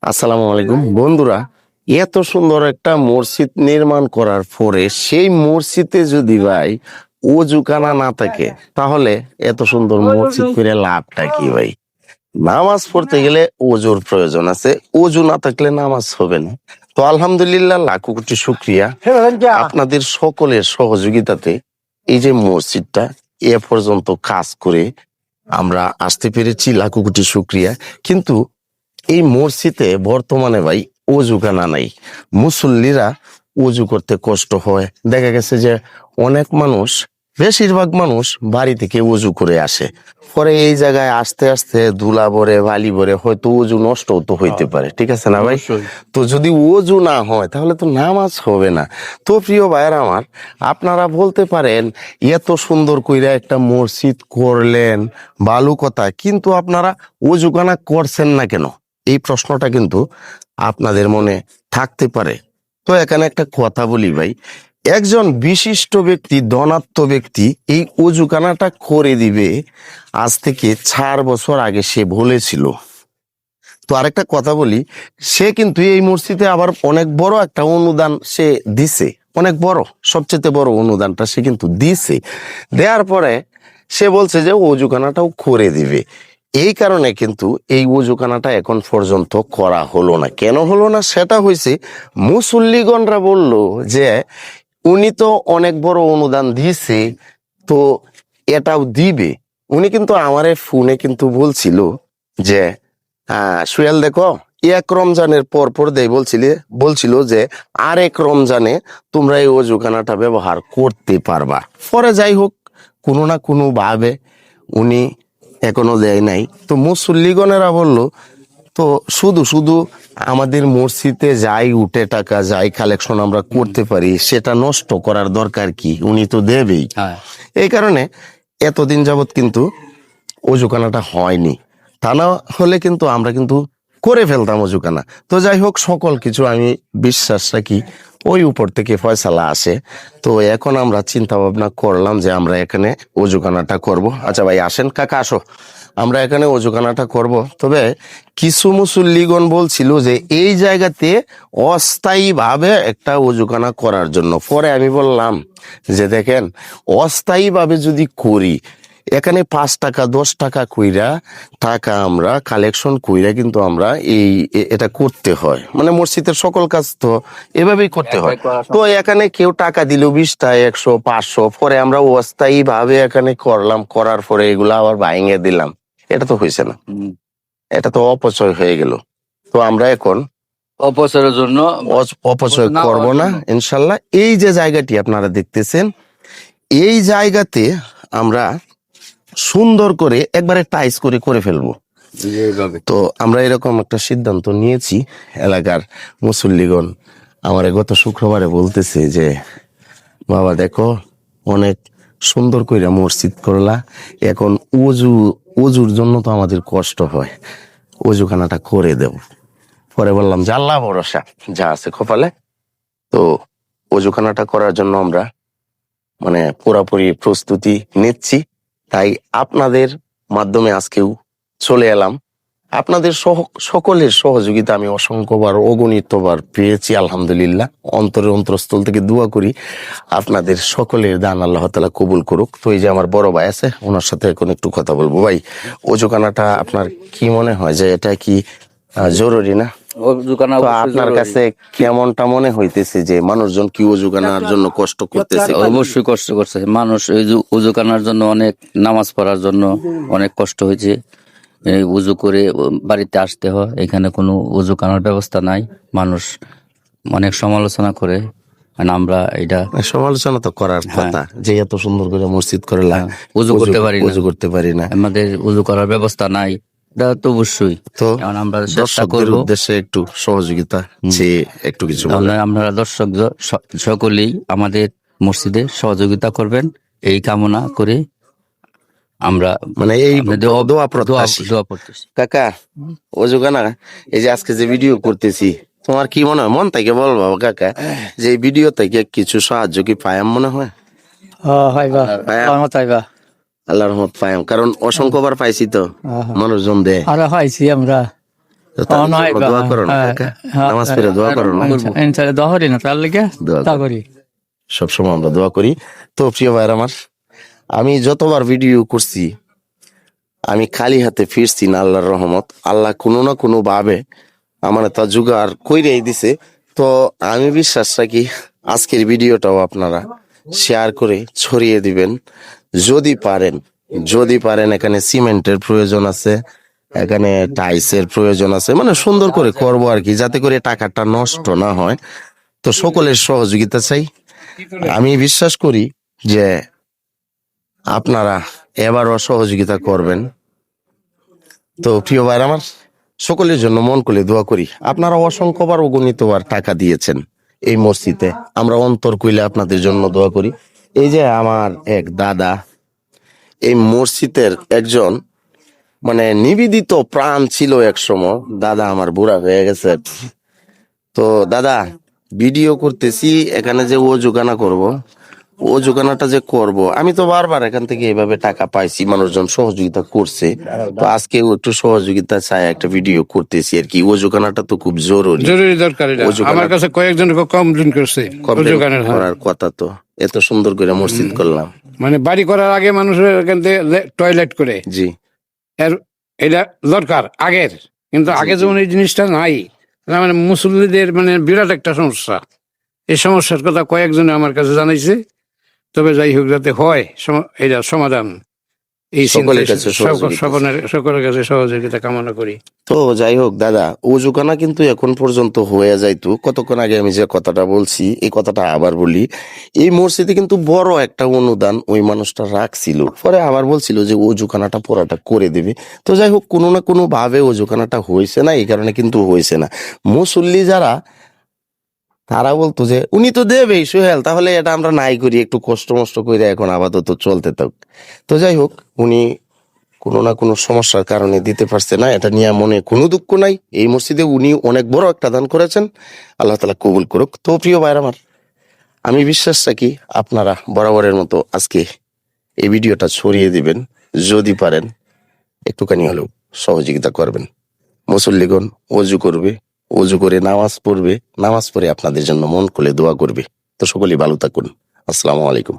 আসসালামু আলাইকুম বন্ধুরা। এত সুন্দর একটা মসজিদ নির্মাণ করার পরে সেই মসজিদে যদি ভাই ওযুখানা না থাকে তাহলে এত সুন্দর মসজিদ করে লাভটা কি ভাই? নামাজ পড়তে গেলে ওযুর প্রয়োজন আছে, ওযু না থাকলে নামাজ হবে না। তো আলহামদুলিল্লাহ, লাখো কোটি শুকরিয়া আপনাদের সকলের সহযোগিতাতে এই যে মসজিদটা এ পর্যন্ত কাজ করে আমরা আসতে পেরেছি, লাখো কোটি শুকরিয়া। কিন্তু এই মসজিদে বর্তমানে ভাই ওযুখানা নাই, মুসল্লিরা ওযু করতে কষ্ট হয়। দেখা গেছে যে অনেক মানুষ, বেশিরভাগ মানুষ বাড়ি থেকে ওযু করে আসে, পরে এই জায়গায় আস্তে আস্তে ধুলা ভরে বালি ভরে হয়তো ওযু নষ্ট তো হইতে পারে, ঠিক আছে না ভাই? তো যদি ওযু না হয় তাহলে তো নামাজ হবে না। তো প্রিয় ভাইয়েরা আমার, আপনারা বলতে পারেন এত সুন্দর কইরা একটা মসজিদ করলেন, ভালো কথা, কিন্তু আপনারা ওযুখানা করছেন না কেন? এই প্রশ্নটা কিন্তু আপনাদের মনে থাকতে পারে। তো এখানে একটা কথা বলি ভাই, একজন বিশিষ্ট ব্যক্তি, ধনাত্ম ব্যক্তি এই ওযুখানাটা করে দিবে আজ থেকে 4 বছর আগে সে বলেছিল। তো আরেকটা কথা বলি, সে কিন্তু এই মসজিদে আবার অনেক বড় একটা অনুদান সে দিছে, অনেক বড়, সবচেয়ে বড় অনুদানটা সে কিন্তু দিছে। দেওয়ার পরে সে বলছে যে ওযুখানাটাও করে দিবে। এই কারণে কিন্তু এই ওযুখানাটা এখন পর্যন্ত করা হলো না। কেন হলো না সেটা হয়েছে, মুসল্লিগণরা বলল যে উনি তো অনেক বড় অনুদান দিছে, তো এটাও দিবে। উনি কিন্তু আমারে ফোনে কিন্তু বলছিল যে সুয়েল দেখো, এক রমজানের পর পর দেয় বলছিল যে আরেক রমজানে তোমরা এই ওযুখানাটা ব্যবহার করতে পারবা। পরে যাই হোক, কোনো না কোনো ভাবে উনি এখনো দেয় নাই। তো মুসল্লিগণেরা বলল, তো শুধু শুধু আমাদের মসজিদে যাই উঠে টাকা যাই কালেকশন আমরা করতে পারি, সেটা নষ্ট করার দরকার কি? উনি তো দেবেই। এই কারণে এতদিন যাবত কিন্তু ওযুখানাটা হয়নি। তা না হলে কিন্তু আমরা কিন্তু করে ফেলতাম ওযুখানা। তো যাই হোক, সকল কিছু আমি বিশ্বাস রাখি ওই উপর থেকে ফয়সালা আসে। তো এখন আমরা চিন্তা ভাবনা করলাম যে আমরা এখানে ওযুখানাটা করব। আচ্ছা ভাই আসেন, কাকা আসো, আমরা এখানে ওযুখানাটা করব। তবে কিছু মুসল্লিগণ বলছিল যে এই জায়গাতে অস্থায়ী ভাবে একটা ওযুখানা করার জন্য। পরে আমি বললাম যে দেখেন, অস্থায়ী ভাবে যদি করি, এখানে 5 টাকা 10 টাকা কইরা টাকা আমরা কালেকশন কইরা কিন্তু আমরা এটা করতে হয়, মানে মসজিদের সকল কাজ তো এভাবেই করতে হয়। তো এখানে কেউ টাকা দিল 20 টাকা 100 500, পরে আমরা অস্থায়ী ভাবে এখানে করলাম, করার পরে এগুলা আবার ভাঙিয়ে দিলাম, এটা তো হয়েছে না, এটা তো অপচয় হয়ে গেল। তো আমরা এখন অপচয়ের জন্য অপচয় করব না ইনশাল্লাহ। এই যে জায়গাটি আপনারা দেখতেছেন, এই জায়গাতে আমরা সুন্দর করে একবারে টাইস করে ফেলবো। তো আমরা এরকম একটা সিদ্ধান্ত নিয়েছি। এলাকার মুসল্লিগণ আমারে গত শুক্রবারে বলতেছে যে বাবা দেখো, অনেক সুন্দর কইরা মসজিদ করলা, এখন ওযুর জন্য তো আমাদের কষ্ট হয়, ওযুখানাটা করে দেব। পরে বললাম যে আল্লাহ ভরসা, যা আছে কপালে। তো ওযুখানাটা করার জন্য আমরা মানে পুরোপুরি প্রস্তুতি নিচ্ছি। তাই আপনাদের মাধ্যমে আজকেও চলে এলাম। আপনাদের সকলের সহযোগিতা আমি অসংখ্যবার অগণিতবার পেয়েছি আলহামদুলিল্লাহ। অন্তরস্থল থেকে দোয়া করি আপনাদের সকলের দান আল্লাহ তাআলা কবুল করুক। তো এই যে আমার বড় ভাই আছে, ওনার সাথে এখন একটু কথা বলবো। ভাই, ওযুখানাটা আপনার কি মনে হয় যে এটা কি জরুরি না? তো আপনার কাছে কেমনটা মনে হইতেছে যে মানুষজন কি ওযুখানার জন্য কষ্ট করতেছে? অবশ্যই কষ্ট করছে মানুষ, এই ওযুখানার জন্য, অনেক নামাজ পড়ার জন্য অনেক কষ্ট হয়েছে। এই উজু করে বাড়িতে আসতে হয়, এখানে কোনো ওযুখানার ব্যবস্থা নাই। মানুষ অনেক সমালোচনা করে, আমরা এটা সমালোচনা তো করার কথা যে এত সুন্দর করে মসজিদ করলা, উজু করতে পারি না, আমাদের উজু করার ব্যবস্থা নাই। এটা তো অবশ্যই। তো আমরা চেষ্টা দর্শকদের করব উদ্দেশ্যে একটু সহযোগিতা যে একটু কিছু আপনারা দর্শক সকলেই আমাদের মসজিদে সহযোগিতা করবেন, এই কামনা করে আমরা মানে এই দোয়া প্রত্যাশী। কাকা, ওযুখানা এই যে আজকে যে ভিডিও করতেছি, তোমার কি মনে হয়, মন থেকে বলবো কাকা, যে এই ভিডিও থেকে কিছু সাহায্য কি পায়াম মনে হয়? আল্লাহর রহমত পায়াম, কারণ অসংখ্যবার পাইছি তো মানুষজন দেয়। পাইছি আমরা তো তার জন্য দোয়া করো না কাকা? নামাজ পড়ে দোয়া করো না? ইনশাআল্লাহ দোয়া করি না তার লেগে দোয়া তা করো। করি। সবসময় আমরা দোয়া করি। তো প্রিয় ভাইয়ের আমার, আমি যতবার ভিডিও করছি আমি খালি হাতে ফিরছি না, আল্লাহর রহমত। আল্লাহ কোনো না কোনো ভাবে আমার তা জোগাড় কইরেই দিছে। তো আমি বিশ্বাস রাখি আজকের ভিডিওটাও আপনারা শেয়ার করে ছড়িয়ে দিবেন যদি পারেন। যদি পারেন, এখানে সিমেন্টের প্রয়োজন আছে, এখানে টাইলসের প্রয়োজন আছে, মানে সুন্দর করে করবো আর কি, যাতে করে টাকাটা নষ্ট না হয়। তো সকলের সহযোগিতা চাই। আমি বিশ্বাস করি যে আপনারা এবারও সহযোগিতা করবেন। তো প্রিয় ভাইরা আমার, সকলের জন্য মন খুলে দোয়া করি। আপনারা অসংখ্যবার অগণিতবার টাকা দিয়েছেন এই মসজিদে, আমরা অন্তর কইলে আপনাদের জন্য দোয়া করি। এই যে আমার এক দাদা, এই মসজিদের একজন মানে নিবেদিত প্রাণ ছিল এক সময়। দাদা আমার বুড়া হয়ে গেছে। তো দাদা, ভিডিও করতেছি, এখানে যে ও যোগানা করব, ও যোগানাটা যে করব, আমি তো বারবার এখান থেকে এইভাবে টাকা পাইছি, মানুষজন সহযোগিতা করছে। তো আজকেও একটু সহযোগিতা চাই, একটা ভিডিও করতেছি আর কি। ও যোগানাটা তো খুব জরুরি। জরুরি দরকার এটা। ওজু আমার কাছে কয়েকজন কমপ্লেন করছে কমপ্লেন ওজুখানের, হ্যাঁ। করার কথা। তো এত সুন্দর করে মসজিদ করলাম। মানে বাড়ি করার আগে মানুষের এখান থেকে টয়লেট করে, জি, এর এটা দরকার আগের, কিন্তু আগে যেমন এই জিনিসটা নাই, তার মানে মুসল্লিদের মানে বিরাট একটা সমস্যা। এই সমস্যার কথা কয়েকজনে আমার কাছে জানাইছে। তবে যাই হোক, যাতে হয় এটা সমাধান, এই সকলের কাছে সহযোগিতা। সকলের কাছে সহযোগিতা কামনা করি। তো যাই হোক দাদা, ওজুখানা কিন্তু এখন পর্যন্ত হয়ে যাইতো। কতক্ষণ আগে আমি যে কথাটা বলছি, এই কথাটা আবার বলি। এই মসজিদে কিন্তু বড় একটা অনুদান ওই মানুষটা রাখছিল, পরে আবার বলছিল যে ওজুখানাটা পুরাটা করে দেবে। তো যাই হোক, কোনো না কোনো ভাবে ওজুখানাটা হয়েছে না, এই কারণে কিন্তু হয়েছে না। মুসল্লি যারা, তারা বলতো যে উনি তো দেবেই সোহেল, তাহলে এটা আমরা নাই করি, একটু কষ্ট মষ্ট করে এখন আপাতত চলতে থাক। তো যাই হোক, উনি কোনো না কোনো সমস্যার কারণে দিতে পারছে না, এটা নিয়ে মনে কোনো দুঃখ নাই। এই মসজিদে উনি অনেক বড় একটা দান করেছেন, আল্লাহ তাআলা কবুল করুক। তো প্রিয় ভাইরা আমার, আমি বিশ্বাস রাখি আপনারা বরাবরের মতো আজকে এই ভিডিওটা ছড়িয়ে দিবেন। যদি পারেন একটুখানি হলেও সহযোগিতা করবেন। মুসল্লিগণ ওযু করবে, ওযু করে নামাজ পড়বে, নামাজ পড়ে আপনাদের জন্য মন খুলে দোয়া করবে। তো সকলেই ভালো থাকুন। আসসালামু আলাইকুম।